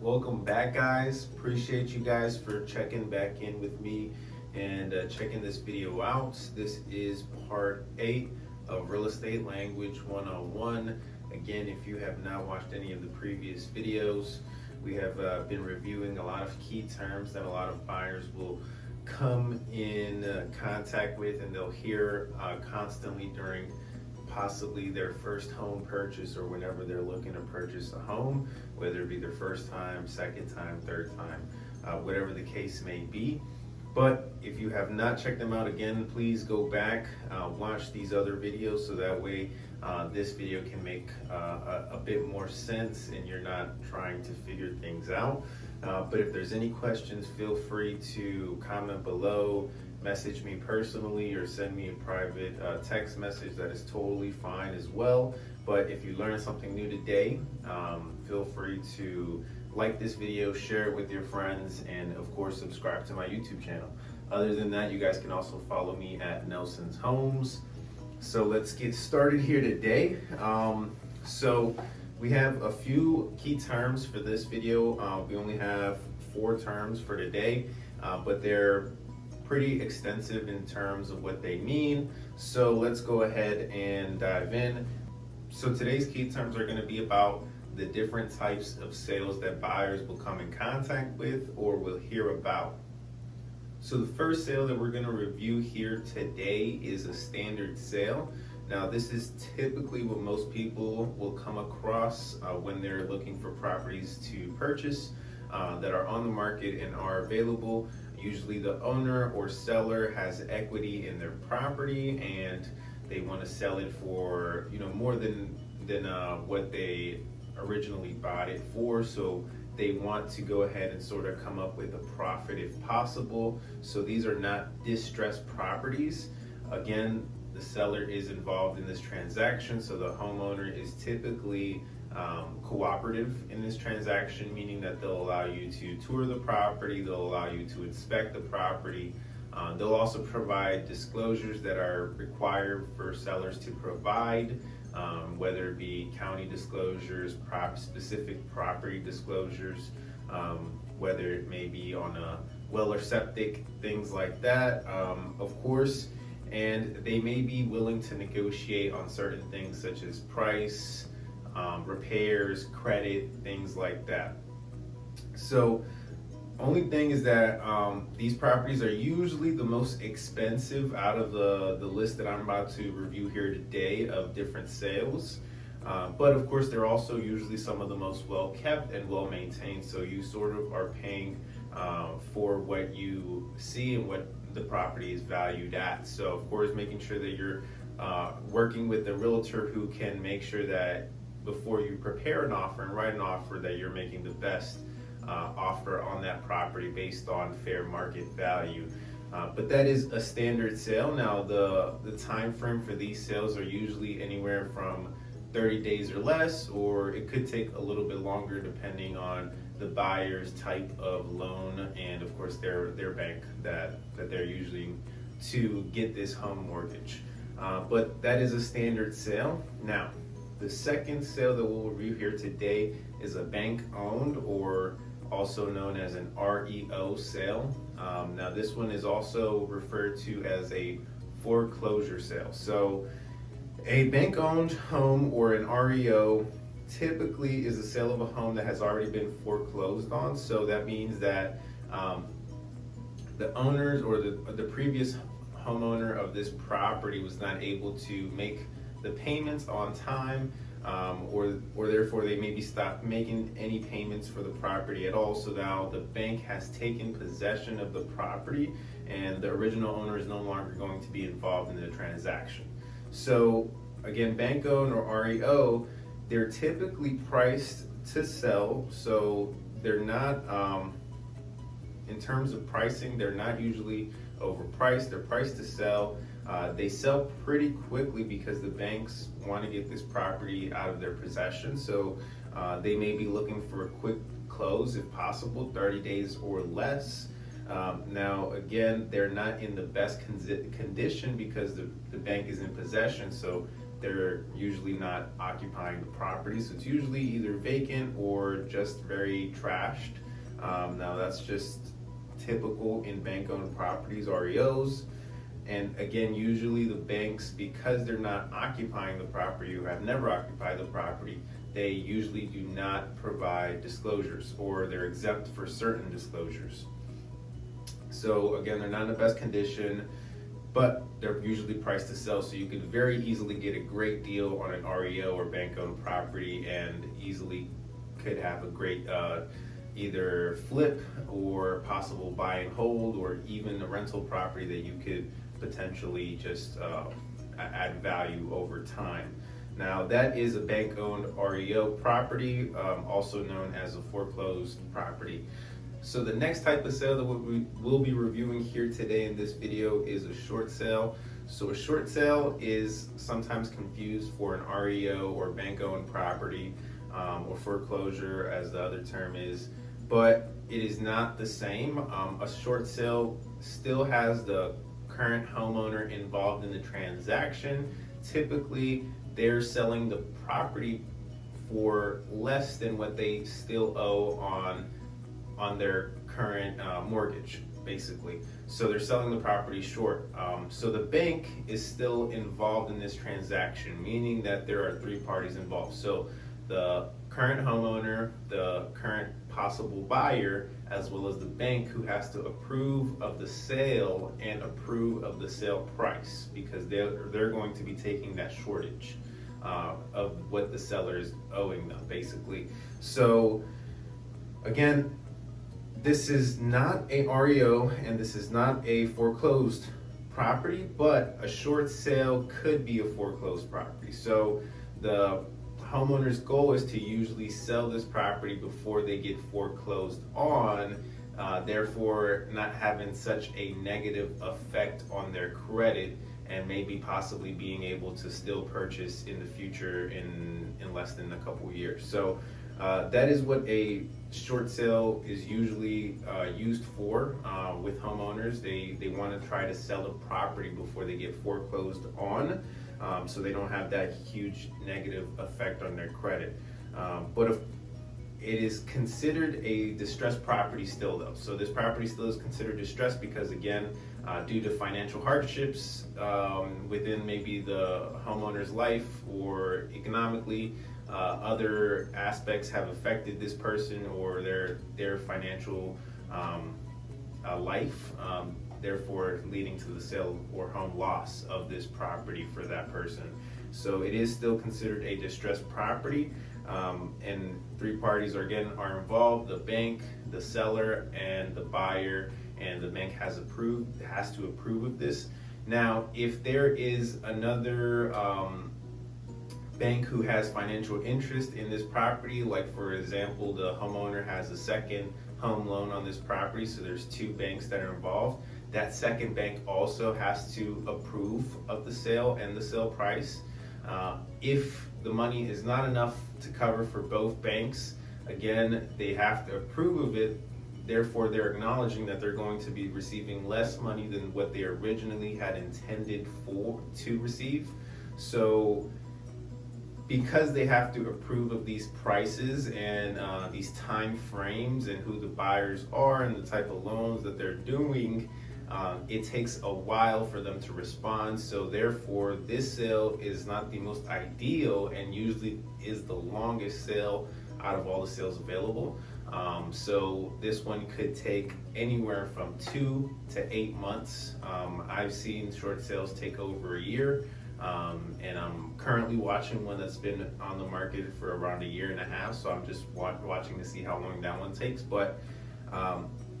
Welcome back, guys. Appreciate you guys for checking back in with me and checking this video out. This is part 8 of Real Estate Language 101. Again, if you have not watched any of the previous videos, we have been reviewing a lot of key terms that a lot of buyers will come in contact with, and they'll hear constantly during possibly their first home purchase or whenever they're looking to purchase a home, whether it be their first time, second time, third time, whatever the case may be. But if you have not checked them out, again, please go back, watch these other videos so that way this video can make a bit more sense and you're not trying to figure things out. But if there's any questions, feel free to comment below, message me personally, or send me a private text message. That is totally fine as well. But if you learned something new today, feel free to like this video, share it with your friends, and of course subscribe to my YouTube channel. Other than that, you guys can also follow me at Nelson's Homes. So let's get started here today. So we have a few key terms for this video. We only have 4 terms for today, but they're pretty extensive in terms of what they mean. So let's go ahead and dive in. So today's key terms are going to be about the different types of sales that buyers will come in contact with or will hear about. So the first sale that we're going to review here today is a standard sale. Now, this is typically what most people will come across when they're looking for properties to purchase that are on the market and are available. Usually the owner or seller has equity in their property and they want to sell it for more than what they originally bought it for. So they want to go ahead and sort of come up with a profit if possible. So these are not distressed properties. Again, the seller is involved in this transaction, so the homeowner is typically cooperative in this transaction, meaning that they'll allow you to tour the property, they'll allow you to inspect the property. They'll also provide disclosures that are required for sellers to provide, whether it be county disclosures, specific property disclosures, whether it may be on a well or septic, things like that, of course. And they may be willing to negotiate on certain things such as price, repairs, credit, things like that. So only thing is that these properties are usually the most expensive out of the list that I'm about to review here today of different sales. But of course, they're also usually some of the most well kept and well maintained. So you sort of are paying for what you see and what the property is valued at. So of course, making sure that you're working with a realtor who can make sure that before you prepare an offer and write an offer that you're making the best offer on that property based on fair market value. But that is a standard sale. Now the time frame for these sales are usually anywhere from 30 days or less, or it could take a little bit longer depending on the buyer's type of loan and of course their bank that they're using to get this home mortgage. But that is a standard sale. Now, the second sale that we'll review here today is a bank owned, or also known as an Reo sale. Now this one is also referred to as a foreclosure sale. So a bank owned home or an Reo typically is a sale of a home that has already been foreclosed on. So that means that the owners or the previous homeowner of this property was not able to make the payments on time, or therefore they maybe stopped making any payments for the property at all. So now the bank has taken possession of the property and the original owner is no longer going to be involved in the transaction. So again, bank owned or REO, they're typically priced to sell. So they're not, in terms of pricing, they're not usually overpriced. They're priced to sell. They sell pretty quickly because the banks want to get this property out of their possession. So they may be looking for a quick close if possible, 30 days or less. Now, again, they're not in the best condition because the bank is in possession. So they're usually not occupying the property. So it's usually either vacant or just very trashed. Now that's just typical in bank-owned properties, REOs. And again, usually the banks, because they're not occupying the property or have never occupied the property, they usually do not provide disclosures, or they're exempt for certain disclosures. So again, they're not in the best condition, but they're usually priced to sell. So you could very easily get a great deal on an REO or bank-owned property, and easily could have a great either flip or possible buy and hold, or even a rental property that you could potentially just add value over time. Now that is a bank-owned REO property, also known as a foreclosed property. So the next type of sale that we will be reviewing here today in this video is a short sale. So a short sale is sometimes confused for an REO or bank-owned property, or foreclosure as the other term is, but it is not the same. A short sale still has the current homeowner involved in the transaction. Typically, they're selling the property for less than what they still owe on their current mortgage, basically. So they're selling the property short. So the bank is still involved in this transaction, meaning that there are three parties involved. So the current homeowner, the current possible buyer, as well as the bank, who has to approve of the sale and approve of the sale price, because they're going to be taking that shortage of what the seller is owing them, basically. So again, this is not a REO and this is not a foreclosed property, but a short sale could be a foreclosed property. So the homeowner's goal is to usually sell this property before they get foreclosed on, therefore not having such a negative effect on their credit, and maybe possibly being able to still purchase in the future in less than a couple of years. So that is what a short sale is usually used for with homeowners. They want to try to sell the property before they get foreclosed on, so they don't have that huge negative effect on their credit. But if it is considered a distressed property still, though. So this property still is considered distressed because, again, due to financial hardships within maybe the homeowner's life, or economically, other aspects have affected this person or their financial life, therefore leading to the sale or home loss of this property for that person. So it is still considered a distressed property, and three parties are involved: the bank, the seller, and the buyer. And the bank has to approve of this. Now, if there is another bank who has financial interest in this property, like for example, the homeowner has a second home loan on this property, so there's two banks that are involved, that second bank also has to approve of the sale and the sale price. If the money is not enough to cover for both banks, again, they have to approve of it. Therefore, they're acknowledging that they're going to be receiving less money than what they originally had intended to receive. So because they have to approve of these prices and these time frames and who the buyers are and the type of loans that they're doing, it takes a while for them to respond. So therefore, this sale is not the most ideal and usually is the longest sale out of all the sales available. So this one could take anywhere from 2 to 8 months. I've seen short sales take over a year, and I'm currently watching one that's been on the market for around 1.5 years. So I'm just watching to see how long that one takes. But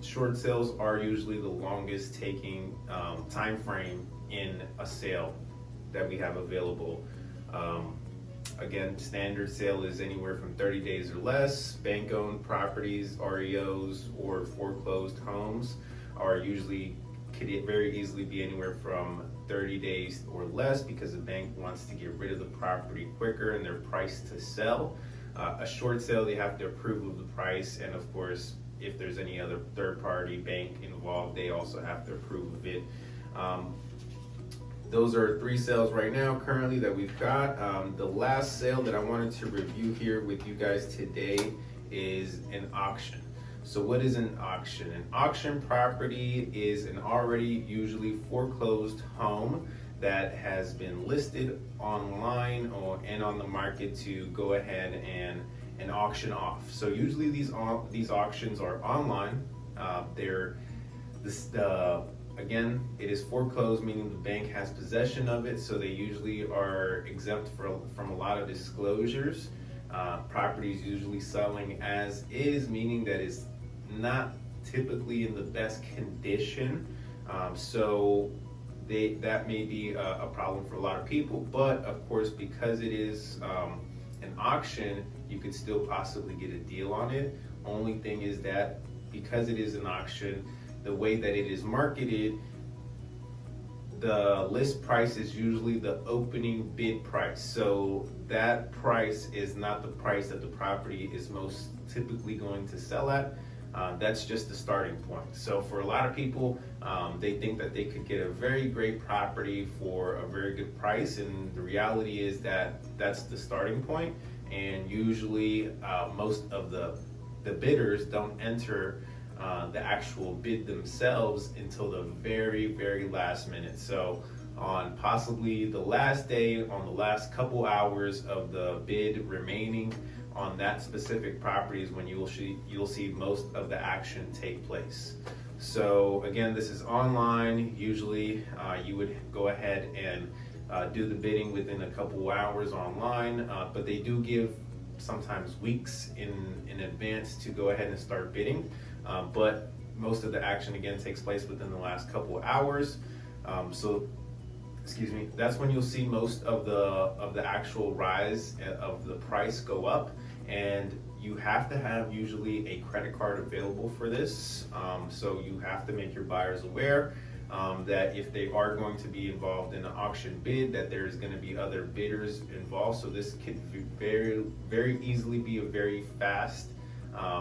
short sales are usually the longest taking time frame in a sale that we have available. Again, standard sale is anywhere from 30 days or less. Bank-owned properties, REOs, or foreclosed homes could very easily be anywhere from 30 days or less, because the bank wants to get rid of the property quicker and they're priced to sell. A short sale, they have to approve of the price, and of course, if there's any other third-party bank involved, they also have to approve of it. those are 3 sales right now currently that we've got. The last sale that I wanted to review here with you guys today is an auction. So what is an auction? An auction property is an already usually foreclosed home that has been listed online and on the market to go ahead and auction off. So usually these auctions are online. Again, it is foreclosed, meaning the bank has possession of it, so they usually are exempt from a lot of disclosures. Properties usually selling as is, meaning that it's not typically in the best condition. So that may be a problem for a lot of people, but of course, because it is an auction, you could still possibly get a deal on it. Only thing is that because it is an auction, the way that it is marketed, the list price is usually the opening bid price. So that price is not the price that the property is most typically going to sell at. That's just the starting point. So for a lot of people, they think that they could get a very great property for a very good price, and the reality is that that's the starting point. And usually most of the bidders don't enter the actual bid themselves until the very, very last minute. So on possibly the last day, on the last couple hours of the bid remaining on that specific property is when you'll see most of the action take place. So again, this is online. Usually you would go ahead and do the bidding within a couple hours online, but they do give sometimes weeks in advance to go ahead and start bidding. But most of the action again takes place within the last couple hours. That's when you'll see most of the actual rise of the price go up, and you have to have usually a credit card available for this. So you have to make your buyers aware that if they are going to be involved in an auction bid, that there's going to be other bidders involved. So this could very, very easily be a very fast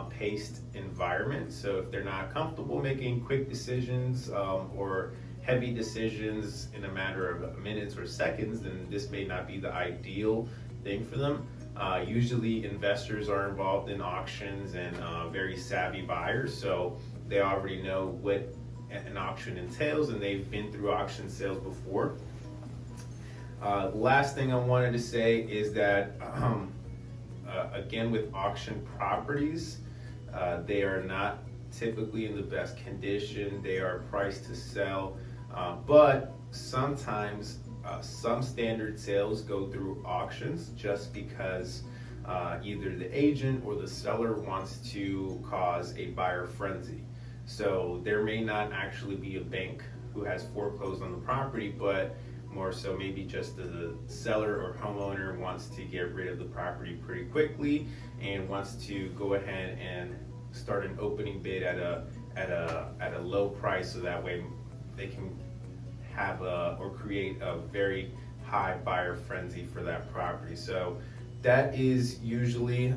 paced environment. So if they're not comfortable making quick decisions or heavy decisions in a matter of minutes or seconds, then this may not be the ideal thing for them. Usually investors are involved in auctions and very savvy buyers, so they already know what an auction entails and they've been through auction sales before. Last thing I wanted to say is that again, with auction properties, they are not typically in the best condition. They are priced to sell, but sometimes some standard sales go through auctions just because either the agent or the seller wants to cause a buyer frenzy. So there may not actually be a bank who has foreclosed on the property, but more so maybe just the seller or homeowner wants to get rid of the property pretty quickly and wants to go ahead and start an opening bid at a low price, so that way they can have or create a very high buyer frenzy for that property. So that is usually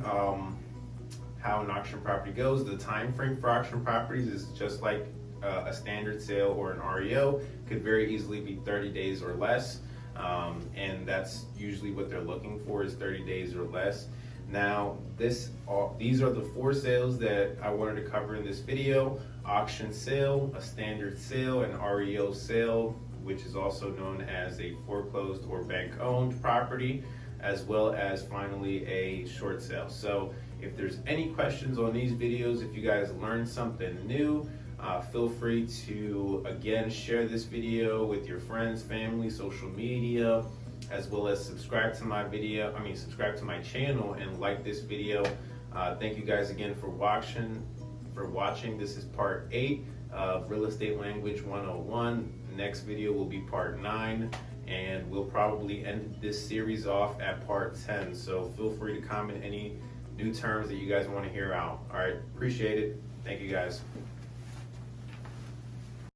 how an auction property goes. The time frame for auction properties is just like a standard sale or an REO. Could very easily be 30 days or less, and that's usually what they're looking for, is 30 days or less. Now these are the 4 sales that I wanted to cover in this video: auction sale, a standard sale, an REO sale, which is also known as a foreclosed or bank-owned property, as well as finally a short sale. So if there's any questions on these videos, if you guys learned something new, feel free to again share this video with your friends, family, social media, as well as subscribe to my channel and like this video. Thank you guys again for watching. This is part 8 of Real Estate Language 101. Next video will be part 9, and we'll probably end this series off at part 10. So feel free to comment any new terms that you guys want to hear out. All right, appreciate it. Thank you guys.